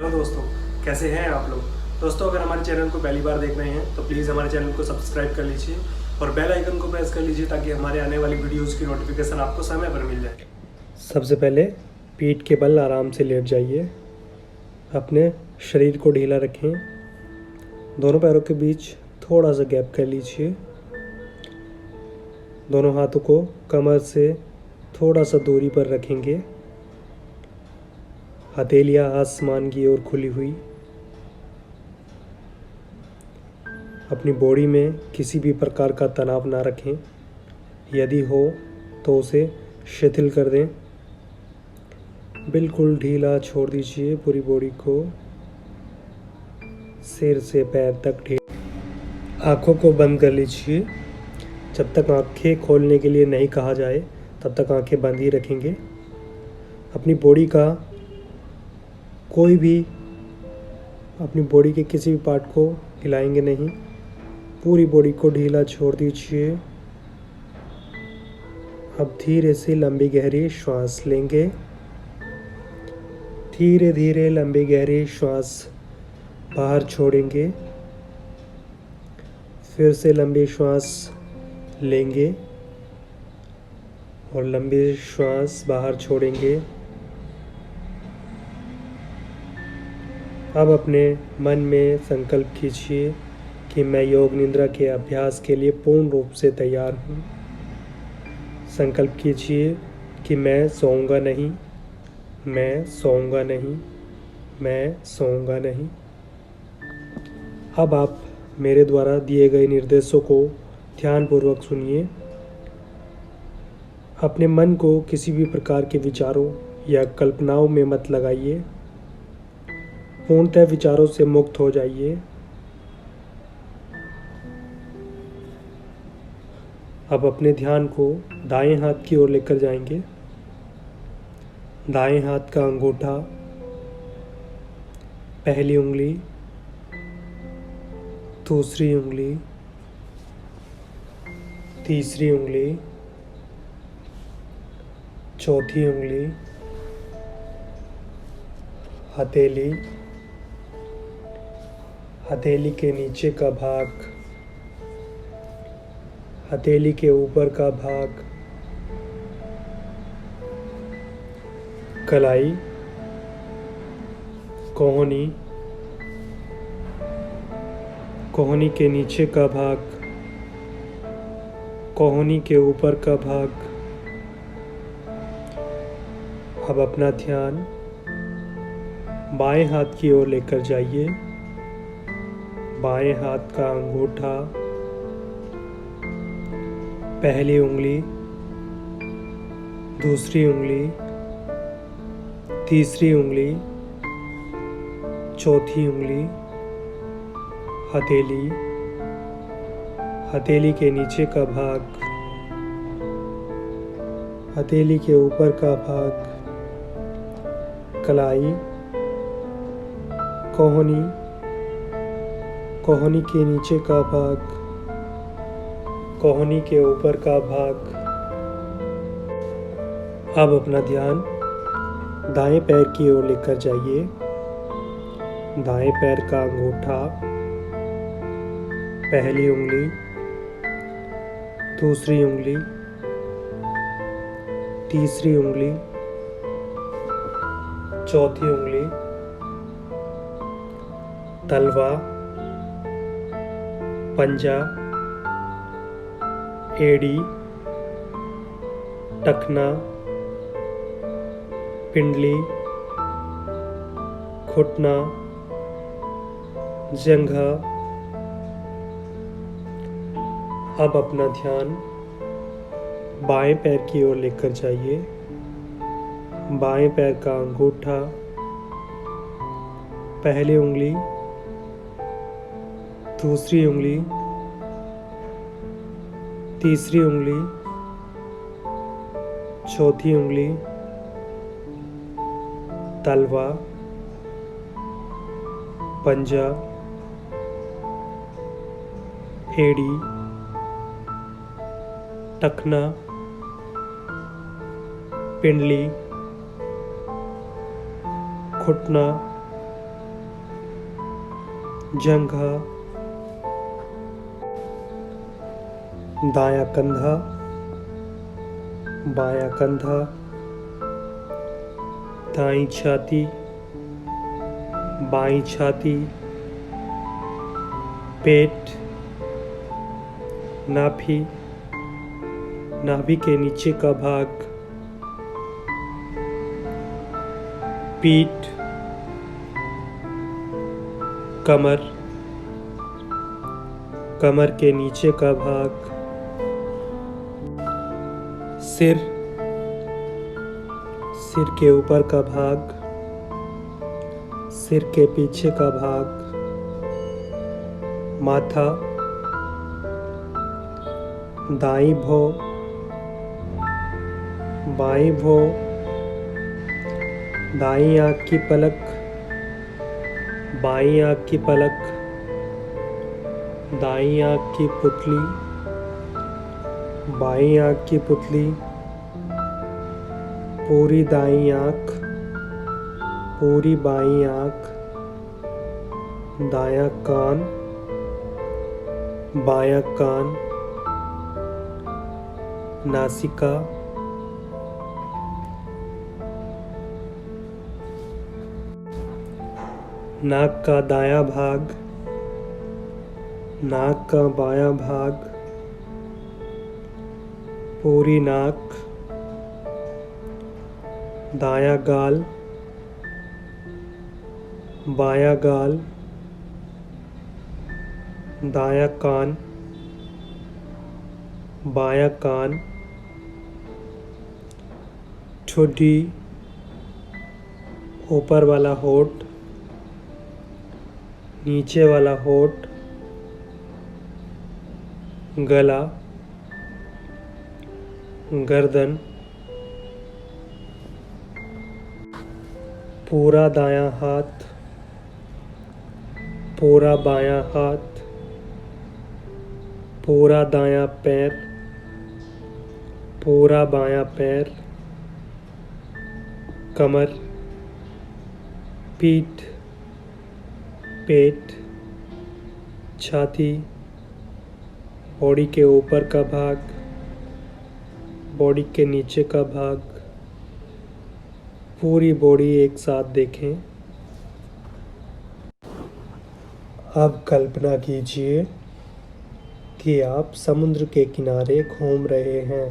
Hello दोस्तों, कैसे हैं आप लोग। दोस्तों, अगर हमारे चैनल को पहली बार देख रहे हैं तो प्लीज़ हमारे चैनल को सब्सक्राइब कर लीजिए और बेल आइकन को प्रेस कर लीजिए ताकि हमारे आने वाली वीडियोज़ की नोटिफिकेशन आपको समय पर मिल जाए। सबसे पहले पीठ के बल आराम से लेट जाइए। अपने शरीर को ढीला रखें। दोनों पैरों के बीच थोड़ा सा गैप कर लीजिए। दोनों हाथों को कमर से थोड़ा सा दूरी पर रखेंगे। हथेलियाँ आसमान की ओर खुली हुई। अपनी बॉडी में किसी भी प्रकार का तनाव ना रखें। यदि हो तो उसे शिथिल कर दें। बिल्कुल ढीला छोड़ दीजिए पूरी बॉडी को, सिर से पैर तक ढीला। आँखों को बंद कर लीजिए। जब तक आँखें खोलने के लिए नहीं कहा जाए तब तक आँखें बंद ही रखेंगे। अपनी बॉडी के किसी भी पार्ट को हिलाएंगे नहीं। पूरी बॉडी को ढीला छोड़ दीजिए। अब धीरे से लंबी गहरी श्वास लेंगे। धीरे धीरे लंबी गहरी श्वास बाहर छोड़ेंगे। फिर से लंबी श्वास लेंगे और लंबी श्वास बाहर छोड़ेंगे। अब अपने मन में संकल्प कीजिए कि मैं योग निद्रा के अभ्यास के लिए पूर्ण रूप से तैयार हूँ। संकल्प कीजिए कि मैं सोऊंगा नहीं, मैं सोऊंगा नहीं, मैं सोऊंगा नहीं। अब आप मेरे द्वारा दिए गए निर्देशों को ध्यानपूर्वक सुनिए। अपने मन को किसी भी प्रकार के विचारों या कल्पनाओं में मत लगाइए। पूर्णतः विचारों से मुक्त हो जाइए। अब अपने ध्यान को दाएं हाथ की ओर लेकर जाएंगे। दाएं हाथ का अंगूठा, पहली उंगली, दूसरी उंगली, तीसरी उंगली, चौथी उंगली, हथेली, हथेली के नीचे का भाग, हथेली के ऊपर का भाग, कलाई, कोहनी, कोहनी के नीचे का भाग, कोहनी के ऊपर का भाग। अब अपना ध्यान बाएं हाथ की ओर लेकर जाइए। बाएं हाथ का अंगूठा, पहली उंगली, दूसरी उंगली, तीसरी उंगली, चौथी उंगली, हथेली, हथेली के नीचे का भाग, हथेली के ऊपर का भाग, कलाई, कोहनी, कोहनी के नीचे का भाग, कोहनी के ऊपर का भाग। अब अपना ध्यान दाएं पैर की ओर लेकर जाइए। दाएं पैर का अंगूठा, पहली उंगली, दूसरी उंगली, तीसरी उंगली, चौथी उंगली, तलवा, पंजा, एड़ी, टखना, पिंडली, घुटना, जंघा। अब अपना ध्यान बाएं पैर की ओर लेकर जाइए। बाएं पैर का अंगूठा, पहली उंगली, दूसरी उंगली, तीसरी उंगली, चौथी उंगली, तलवा, पंजा, एड़ी, टखना, पिंडली, घुटना, जंघा, दायां कंधा, बायां कंधा, दाईं छाती, बाईं छाती, पेट, नाभि, नाभि के नीचे का भाग, पीठ, कमर, कमर के नीचे का भाग, सिर, सिर के ऊपर का भाग, सिर के पीछे का भाग, माथा, दाईं भौं, बाईं भौं, दाईं आँख की पलक, बाईं आँख की पलक, दाईं आँख की पुतली, बाईं आँख की पुतली, पूरी दाईं आँख, पूरी बाईं आँख, दायां कान, बायां कान, नासिका, नाक का दायां भाग, नाक का बायां भाग, पूरी नाक, दायां गाल, बायां गाल, दायां कान, बायां कान, ठुड्डी, ऊपर वाला होंठ, नीचे वाला होंठ, गला, गर्दन, पूरा दायां हाथ, पूरा बायां हाथ, पूरा दायां पैर, पूरा बायां पैर, कमर, पीठ, पेट, छाती, बॉडी के ऊपर का भाग, बॉडी के नीचे का भाग, पूरी बॉडी एक साथ देखें। अब कल्पना कीजिए कि आप समुद्र के किनारे घूम रहे हैं।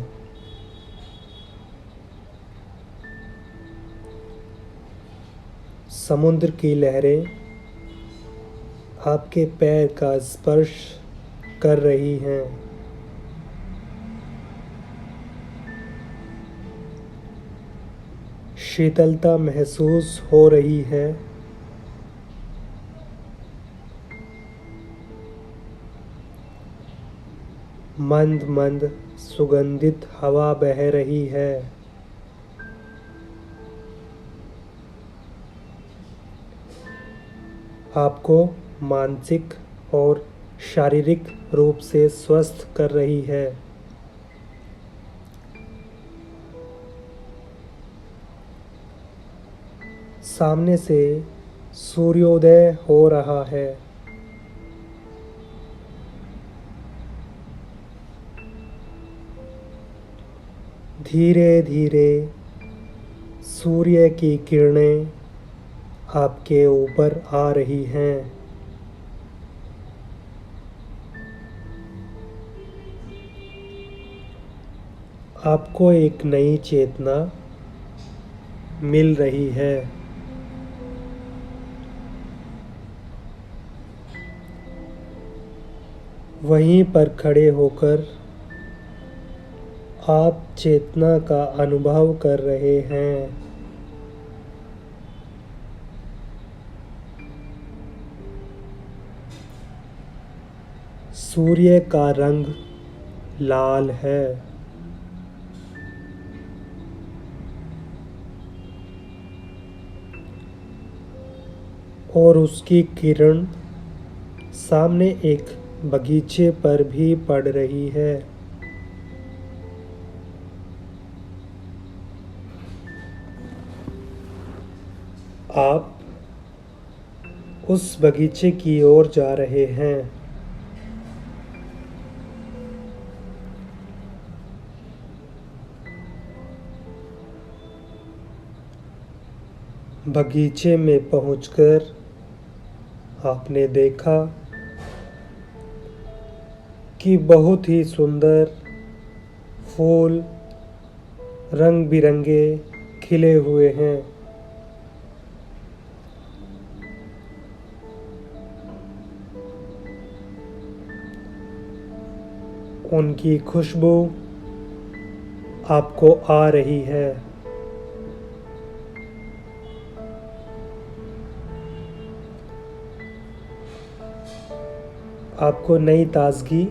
समुद्र की लहरें आपके पैर का स्पर्श कर रही हैं। शीतलता महसूस हो रही है। मंद मंद सुगंधित हवा बह रही है। आपको मानसिक और शारीरिक रूप से स्वस्थ कर रही है। सामने से सूर्योदय हो रहा है। धीरे धीरे सूर्य की किरणें आपके ऊपर आ रही हैं। आपको एक नई चेतना मिल रही है। वहीं पर खड़े होकर आप चेतना का अनुभव कर रहे हैं। सूर्य का रंग लाल है। और उसकी किरण सामने एक बगीचे पर भी पड़ रही है। आप उस बगीचे की ओर जा रहे हैं। बगीचे में पहुंचकर आपने देखा कि बहुत ही सुंदर फूल रंग बिरंगे खिले हुए हैं। उनकी खुशबू आपको आ रही है। आपको नई ताजगी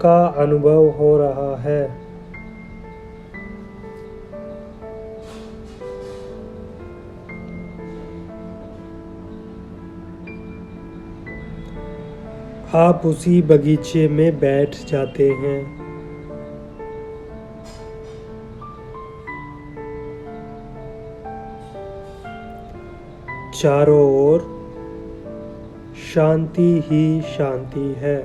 का अनुभव हो रहा है। आप उसी बगीचे में बैठ जाते हैं। चारों ओर शांति ही शांति है।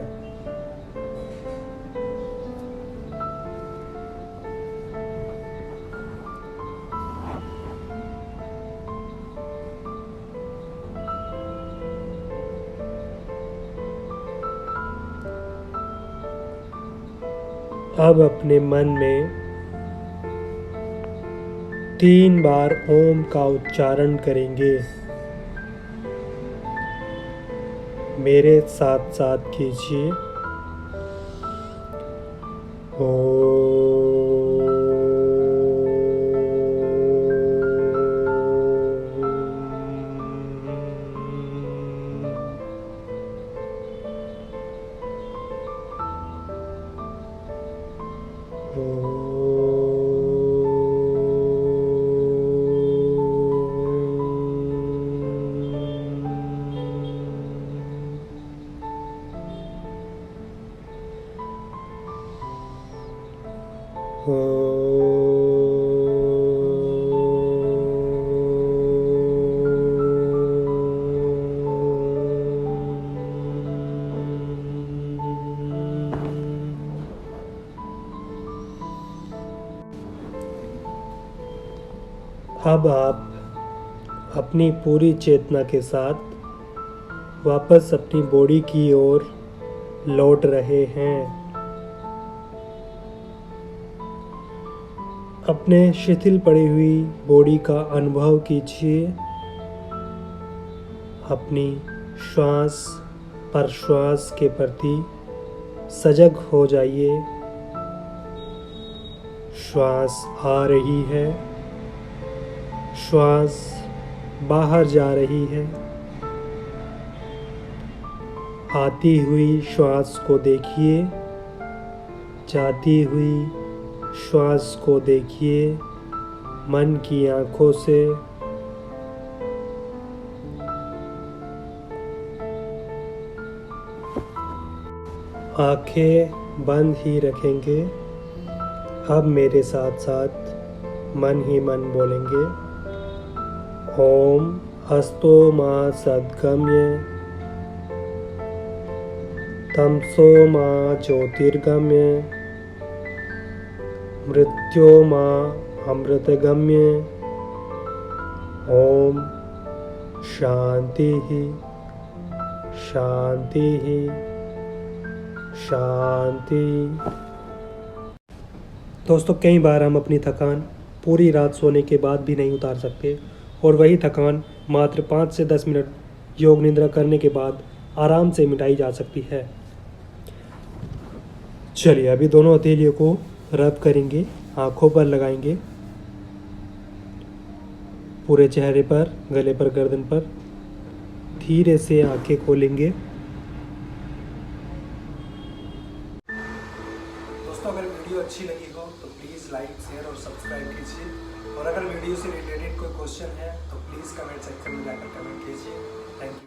अब अपने मन में 3 बार ओम का उच्चारण करेंगे। मेरे साथ साथ कीजिए। अब आप अपनी पूरी चेतना के साथ वापस अपनी बॉडी की ओर लौट रहे हैं। अपने शिथिल पड़ी हुई बॉडी का अनुभव कीजिए। अपनी श्वास प्रश्वास के प्रति सजग हो जाइए। श्वास आ रही है, श्वास बाहर जा रही है। आती हुई श्वास को देखिए, जाती हुई श्वास को देखिए मन की आँखों से। आँखें बंद ही रखेंगे। अब मेरे साथ साथ मन ही मन बोलेंगे। ओम अस्तो मा सद्गम्य तमसो मा ज्योतिर्गम्य मृत्यो मा अमृतगम्य। ओम शांति ही शांति ही शांति। दोस्तों, कई बार हम अपनी थकान पूरी रात सोने के बाद भी नहीं उतार सकते और वही थकान मात्र 5 से 10 मिनट योग निद्रा करने के बाद आराम से मिटाई जा सकती है। चलिए अभी दोनों हथेलियों को रब करेंगे, आँखों पर लगाएंगे, पूरे चेहरे पर, गले पर, गर्दन पर। धीरे से आंखें खोलेंगे। दोस्तों, अगर वीडियो अच्छी लगी हो तो प्लीज़ लाइक, शेयर और सब्सक्राइब कीजिए और अगर वीडियो से रिलेटेड कोई क्वेश्चन है तो प्लीज़ कमेंट सेक्शन में जाकर कमेंट कीजिए। Thank you.